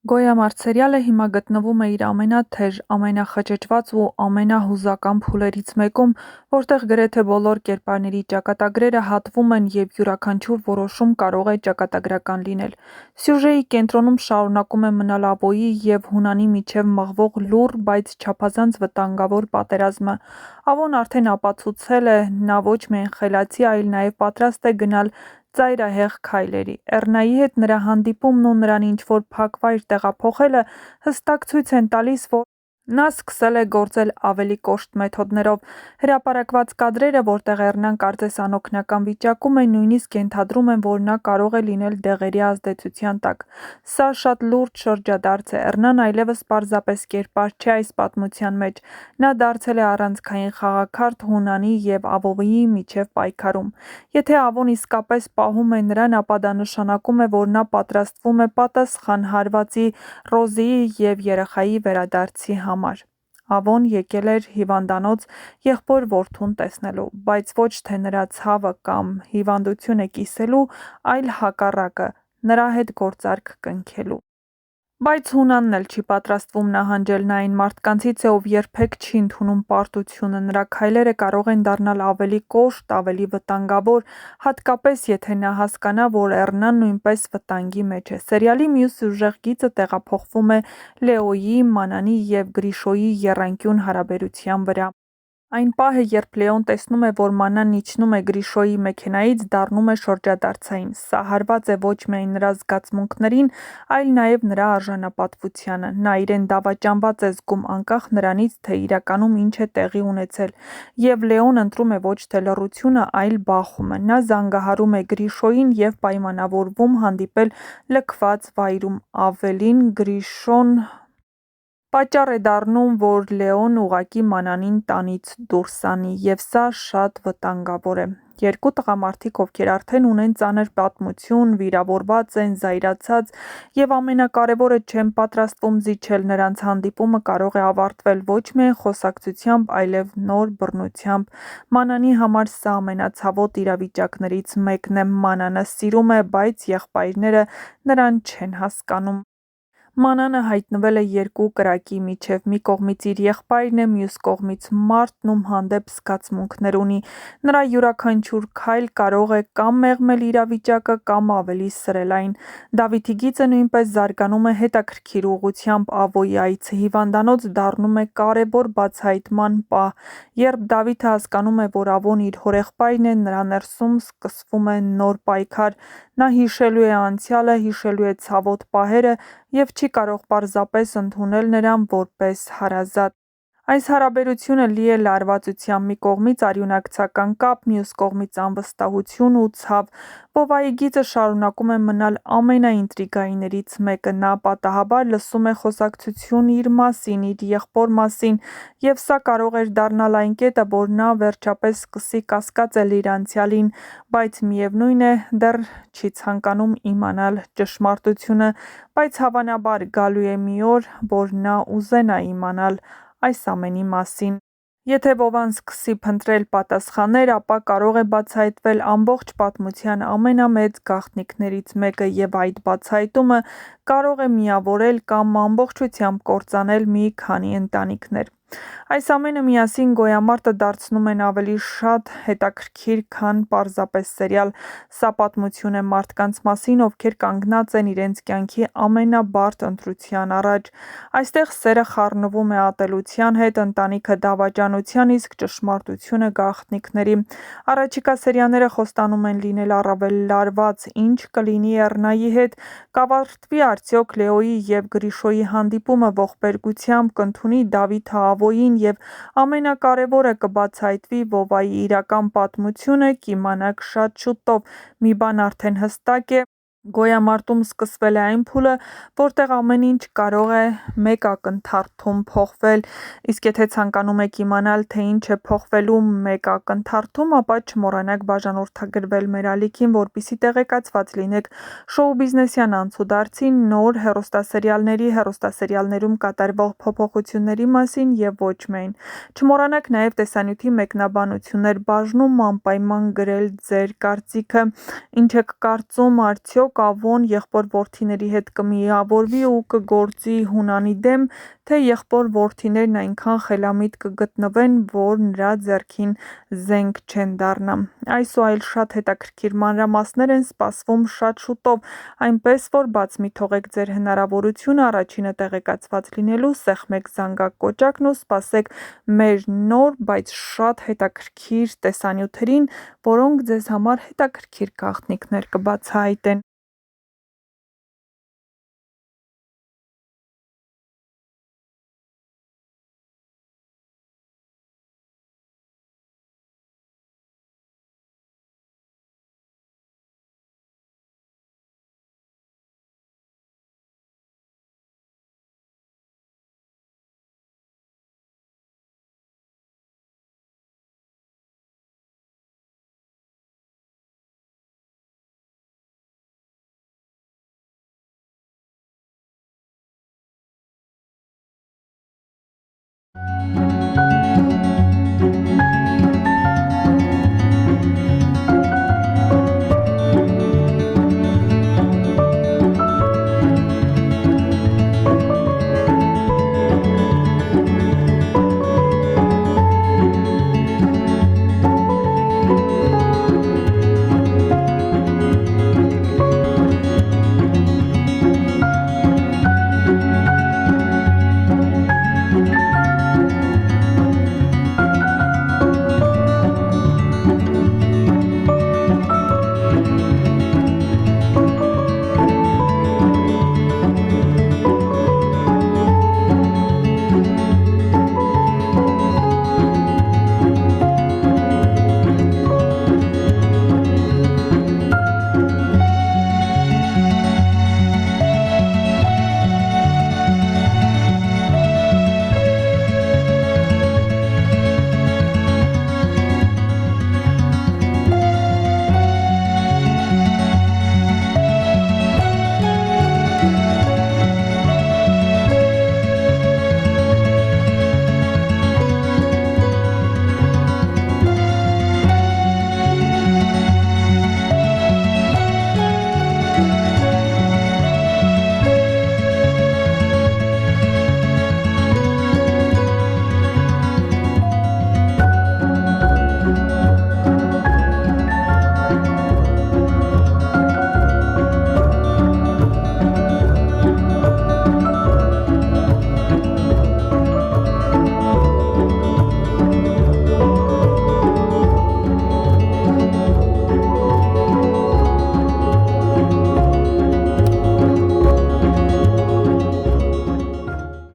Գոյամարտ սերիալը հիմա գտնվում է իր ամենաթեժ, ամենախճճված ու ամենահուզական փուլերից մեկում, որտեղ գրեթե բոլոր կերպարների ճակատագրերը հատվում են և յուրաքանչյուր որոշում կարող է ճակատագրական լինել։ Սյուժեի կենտրոնում շարունակում է մնալ Ավոյի և Հունանի միջև մղվող լուռ, բայց չափազանց վտանգավոր պատերազմը։ Ավոն արդեն ապացուցել է, նա ոչ միայն խելացի, այլ նաև պատրաստ է գնալ ծայրահեղ քայլերի։ Էռնայի հետ նրա հանդիպումն ու նրան ինչ-որ փակ վայր տեղափոխելը հստակ ցույց են տալիս, որ նա սկսել է գործել ավելի կոշտ մեթոդներով։ Հրապարակված կադրերը, որտեղ Էռնան կարծես անօգնական վիճակում է, նույնիսկ ենթադրում են, որ նա կարող է լինել դեղերի ազդեցության տակ։ Սա շատ լուրջ շրջադարձ է։ Էռնան այլևս պարզապես կերպար չէ այս պատմության մեջ։ Նա դարձել է առանցքային խաղաքարդ Հունանի և Ավոյի միջև պայքարում։ Եթե Ավոն իսկապես պահում է նրան, ապա դա նշանակում է, որ նա պատրաստվում է պատասխան հարվածի Ռոզիի և երեխայի վերադարձի համար։ Ավոն եկել էր հիվանդանոց եղբոր-որդուն տեսնելու, բայց ոչ թե նրա ցավը կամ հիվանդությունը կիսելու, այլ հակառակը՝ նրա հետ գործարք կնքելու։ Բայց Հունանն էլ չի պատրաստվում նահանջել, նա այն մարդկանցից է, ով երբեք չի ընդունում պարտությունը, նրա քայլերը կարող են դառնալ ավելի կոշտ, ավելի վտանգավոր, հատկապես եթե նա հասկանա, որ Էռնան նույնպես վտանգի մեջ է։ Սերիալի մյուս ուժեղ գիծը տեղափոխվում է Լեոյի, Մանանի և Գրիշոյի եռանկյուն հարաբերության վրա։ Այն պահը, երբ Լեոն տեսնում է, որ Մանան իջնում է Գրիշոյի մեքենայից, դառնում է շրջադարձային։ Սա հարված է ոչ միայն նրա զգացմունքներին, այլ նաև նրա արժանապատվությանը։ Նա իրեն դավաճանված է զգում, անկախ նրանից, թե իրականում ինչ է տեղի ունեցել։ Եվ Լեոն ընտրում է ոչ թե լռությունը, այլ բախումը։ Նա զանգահարում է Գրիշոյին և պայմանավորվում հանդիպել լքված վայրում։ Ավելին, Գրիշոն պատճառ է դառնում, որ Լեոն ուղղակի Մանանին տանից դուրս անի, և սա շատ վտանգավոր է։ Երկու տղամարդիկ, ովքեր արդեն ունեն ծանր պատմություն, վիրավորված են, զայրացած և ամենակարևորը չեն պատրաստվում զիջել, նրանց հանդիպումը կարող է ավարտվել ոչ միայն խոսակցությամբ, այլև նոր բռնությամբ։ Մանանի համար սա ամենացավոտ իրավիճակներից մեկն է։ Մանանը սիրում է, բայց եղբայրները նրան չեն հասկանում։ Մանանը հայտնվել է երկու կրակի միջև։ Մի կողմից իր եղբայրն է, մյուս կողմից մարդն, ում հանդեպ զգացմունքներ ունի։ Նրա յուրաքանչյուր քայլ կարող է կամ մեղմել իրավիճակը, կամ ավելի սրել այն։ Դավիթի գիծը նույնպես զարգանում է հետաքրքիր ուղղությամբ։ Ավոյի այցը հիվանդանոց դառնում է կարևոր բացահայտման պահ։ Երբ Դավիթը հասկանում է, որ Ավոն իր հորեղբայրն է, նրա ներսում սկսվում է նոր պայքար։ Նա հիշելու է անցյալը, հիշելու է ցավոտ պահերը և չի կարող պարզապես ընդունել նրան որպես հարազատ։ Այս հարաբերությունը լի է լարվածությամբ՝ մի կողմից արյունակցական կապ, մյուս կողմից անվստահություն ու ցավ։ Վովայի գիծը շարունակում է մնալ ամենաինտրիգայիններից մեկը։ Նա պատահաբար լսում է խոսակցություն իր մասին, իր եղբոր մասին, և սա կարող էր դառնալ այն կետը, որ նա վերջապես սկսի կասկածել իր անցյալին, բայց միևնույն է, դեռ չի ցանկանում իմանալ ճշմարտությունը։ Բայց հավանաբար գալու է մի օր, որ նա ուզենա իմանալ այս ամենի մասին։ Եթե Վովան սկսի փնտրել պատասխաններ, ապա կարող է բացահայտվել ամբողջ պատմության ամենամեծ գաղտնիքներից մեկը, և այդ բացահայտումը կարող է միավորել կամ ամբողջությամբ կործանել մի քանի ընտանիքներ։ Այս ամենը միասին Գոյամարտը դարձնում են ավելի շատ հետաքրքիր, քան պարզապես սերիալ։ Սա պատմություն է մարդկանց մասին, ովքեր կանգնած են իրենց կյանքի ամենաբարդ ընտրության առաջ։ Այստեղ սերը խառնվում է ատելության հետ, ընտանիքը դավաճանության, իսկ ճշմարտությունը գաղտնիքների։ Առաջիկա սերիաները խոստանում են լինել առավել լարված։ Ինչ կլինի Էռնայի հետ։ Կավարտվի արդյոք Լեոյի և Գրիշոյի հանդիպումը ողբերգությամբ, կընդունի Դավիթը Ավոյին, և ամենակարևորը՝ կբացահայտվի Վովայի իրական պատմությունը։ Կիմանաք շատ շուտով։ Մի բան արդեն հստակ է. Գոյամարտում սկսվել է այն փուլը, որտեղ ամեն ինչ կարող է մեկ ակնթարթում փոխվել։ Իսկ եթե ցանկանում եք իմանալ, թե ինչ է փոխվելու մեկ ակնթարթում, ապա չմոռանաք բաժանորդագրվել մեր ալիքին, որպեսզի տեղեկացված լինեք շոու-բիզնեսյան անցուդարձի, նոր հեռուստասերիալների, հեռուստասերիալներում կատարվող փոփոխությունների մասին և ոչ միայն։ Չմոռանաք նաև տեսանյութի մեկնաբանություններ բաժնում անպայման գրել ձեր կարծիքը։ Ինչ եք կարծում, արդյոք կավոն եղբոր-որդիների հետ կմիավորվի ու կգործի Հունանի դեմ, թե եղբոր-որդիներն այնքան խելամիտ կգտնվեն, որ նրա ձեռքին զենք չեն դառնա։ Այս ու այլ շատ հետաքրքիր մանրամասներ են սպասվում շատ շուտով, այնպես որ բաց մի թողեք ձեր հնարավորությունը առաջինը տեղեկացված լինելու, սեղմեք զանգակոճակն ու սպասեք մեր նոր, բայց շատ հետաքրքիր տեսանյութերին, որոնք ձեզ համար հետաքրքիր գաղտնիքներ կբացահայտեն։